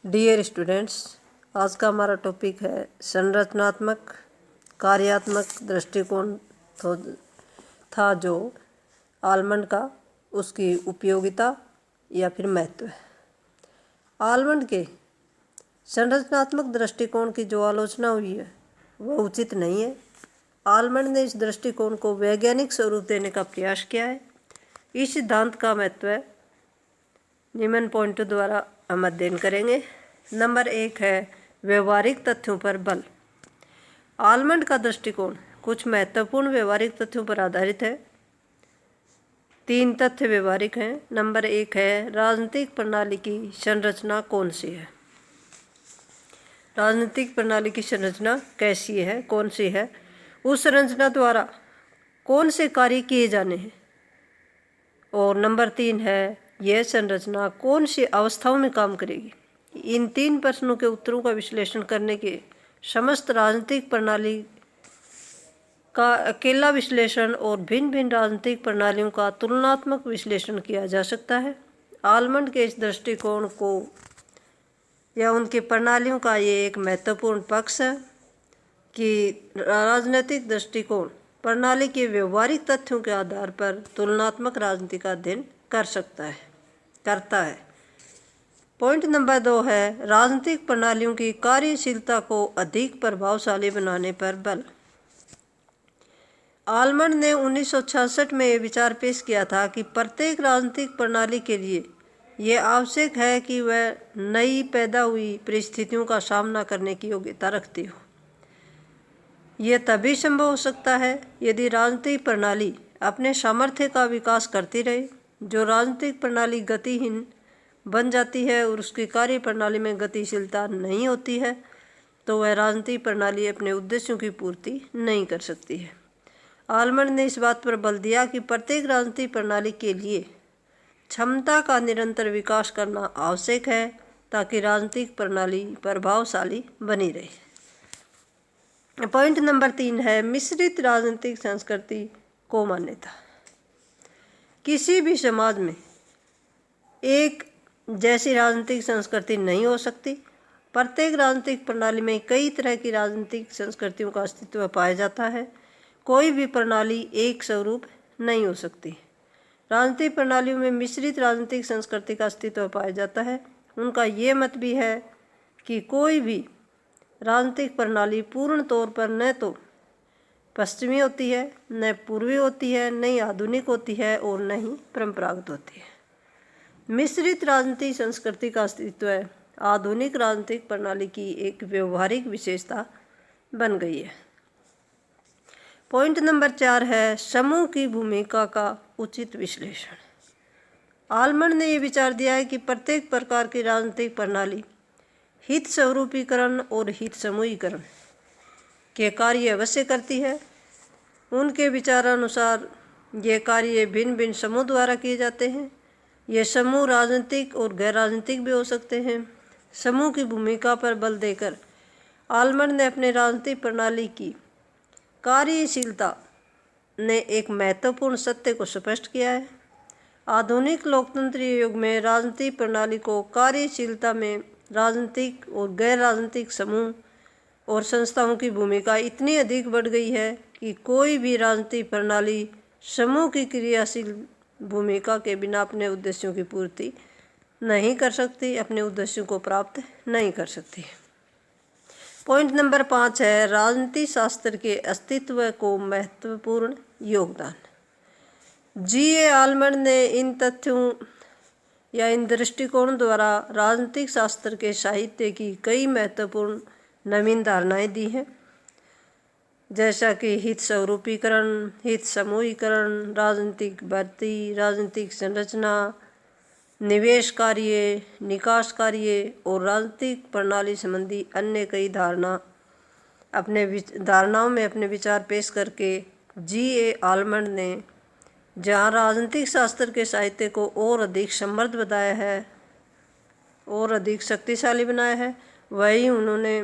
Dear students, आज का हमारा टॉपिक है संरचनात्मक कार्यात्मक दृष्टिकोण था जो आलमंड का, उसकी उपयोगिता या फिर महत्व है। आलमंड के संरचनात्मक दृष्टिकोण की जो आलोचना हुई है वह उचित नहीं है। आलमंड ने इस दृष्टिकोण को वैज्ञानिक स्वरूप देने का प्रयास किया है। इस सिद्धांत का महत्व निम्न पॉइंटों द्वारा हम अध्ययन करेंगे। नंबर 1 है व्यवहारिक तथ्यों पर बल। आलमंड का दृष्टिकोण कुछ महत्वपूर्ण व्यवहारिक तथ्यों पर आधारित है। 3 तथ्य व्यवहारिक हैं। नंबर 1 है राजनीतिक प्रणाली की संरचना कौन सी है। राजनीतिक प्रणाली की संरचना कैसी है, कौन सी है, उस संरचना द्वारा कौन से कार्य किए जाने हैं। और नंबर 3 है यह संरचना कौन सी अवस्थाओं में काम करेगी। इन 3 प्रश्नों के उत्तरों का विश्लेषण करने के समस्त राजनीतिक प्रणाली का अकेला विश्लेषण और भिन्न भिन्न राजनीतिक प्रणालियों का तुलनात्मक विश्लेषण किया जा सकता है। आलमंड के इस दृष्टिकोण को या उनकी प्रणालियों का ये एक महत्वपूर्ण पक्ष है कि राजनीतिक दृष्टिकोण प्रणाली के व्यवहारिक तथ्यों के आधार पर तुलनात्मक राजनीति का अध्ययन करता है। पॉइंट नंबर 2 है राजनीतिक प्रणालियों की कार्यशीलता को अधिक प्रभावशाली बनाने पर बल। आलमंड ने 1966 में यह विचार पेश किया था कि प्रत्येक राजनीतिक प्रणाली के लिए यह आवश्यक है कि वह नई पैदा हुई परिस्थितियों का सामना करने की योग्यता रखती हो। यह तभी संभव हो सकता है यदि राजनीतिक प्रणाली अपने सामर्थ्य का विकास करती रहे। जो राजनीतिक प्रणाली गतिहीन बन जाती है और उसकी कार्य प्रणाली में गतिशीलता नहीं होती है तो वह राजनीतिक प्रणाली अपने उद्देश्यों की पूर्ति नहीं कर सकती है। आलमंड ने इस बात पर बल दिया कि प्रत्येक राजनीतिक प्रणाली के लिए क्षमता का निरंतर विकास करना आवश्यक है ताकि राजनीतिक प्रणाली प्रभावशाली बनी रहे। पॉइंट नंबर 3 है मिश्रित राजनीतिक संस्कृति को मान्यता। किसी भी समाज में एक जैसी राजनीतिक संस्कृति नहीं हो सकती। प्रत्येक राजनीतिक प्रणाली में कई तरह की राजनीतिक संस्कृतियों का अस्तित्व पाया जाता है। कोई भी प्रणाली एक स्वरूप नहीं हो सकती। राजनीतिक प्रणालियों में मिश्रित राजनीतिक संस्कृति का अस्तित्व पाया जाता है। उनका ये मत भी है कि कोई भी राजनीतिक प्रणाली पूर्ण तौर पर न तो पश्चिमी होती है, न पूर्वी होती है, न ही आधुनिक होती है और न ही परंपरागत होती है। मिश्रित राजनीतिक संस्कृति का अस्तित्व आधुनिक राजनीतिक प्रणाली की एक व्यवहारिक विशेषता बन गई है। पॉइंट नंबर 4 है समूह की भूमिका का उचित विश्लेषण। आलमंड ने यह विचार दिया है कि प्रत्येक प्रकार की राजनीतिक प्रणाली हित स्वरूपीकरण और हित समूहीकरण के कार्य अवश्य करती है। उनके विचारानुसार ये कार्य भिन्न भिन्न समूह द्वारा किए जाते हैं। ये समूह राजनीतिक और गैर राजनीतिक भी हो सकते हैं। समूह की भूमिका पर बल देकर आलमंड ने अपने राजनीतिक प्रणाली की कार्यशीलता ने एक महत्वपूर्ण सत्य को स्पष्ट किया है। आधुनिक लोकतंत्रीय युग में राजनीतिक प्रणाली को कार्यशीलता में राजनीतिक और गैर राजनीतिक समूह और संस्थाओं की भूमिका इतनी अधिक बढ़ गई है कि कोई भी राजनीतिक प्रणाली समूह की क्रियाशील भूमिका के बिना अपने उद्देश्यों की पूर्ति नहीं कर सकती, अपने उद्देश्यों को प्राप्त नहीं कर सकती। पॉइंट नंबर 5 है राजनीति शास्त्र के अस्तित्व को महत्वपूर्ण योगदान। जी.ए. आलमंड ने इन तथ्यों या इन दृष्टिकोण द्वारा राजनीतिक शास्त्र के साहित्य की कई महत्वपूर्ण नवीन धारणाएं दी हैं, जैसा कि हित स्वरूपीकरण, हित समूहीकरण, राजनीतिक भर्ती, राजनीतिक संरचना, निवेश कार्य, निकास कार्य और राजनीतिक प्रणाली संबंधी अन्य कई धारणाओं में अपने विचार पेश करके जी.ए. आलमंड ने जहाँ राजनीतिक शास्त्र के साहित्य को और अधिक समृद्ध बताया है और अधिक शक्तिशाली बनाया है, वहीं उन्होंने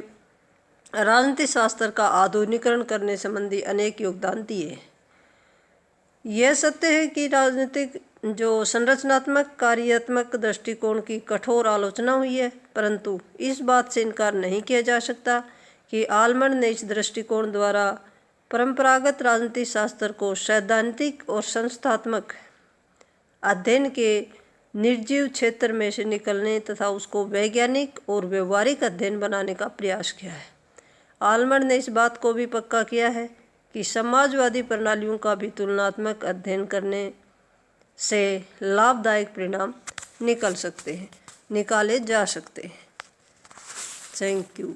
राजनीतिक शास्त्र का आधुनिकीकरण करने संबंधी अनेक योगदान दिए। यह सत्य है कि राजनीतिक जो संरचनात्मक कार्यात्मक दृष्टिकोण की कठोर आलोचना हुई है, परंतु इस बात से इनकार नहीं किया जा सकता कि आलमंड ने इस दृष्टिकोण द्वारा परंपरागत राजनीति शास्त्र को सैद्धांतिक और संस्थात्मक अध्ययन के निर्जीव क्षेत्र में से निकलने तथा उसको वैज्ञानिक और व्यवहारिक अध्ययन बनाने का प्रयास किया है। आलमंड ने इस बात को भी पक्का किया है कि समाजवादी प्रणालियों का भी तुलनात्मक अध्ययन करने से लाभदायक परिणाम निकाले जा सकते हैं। Thank you.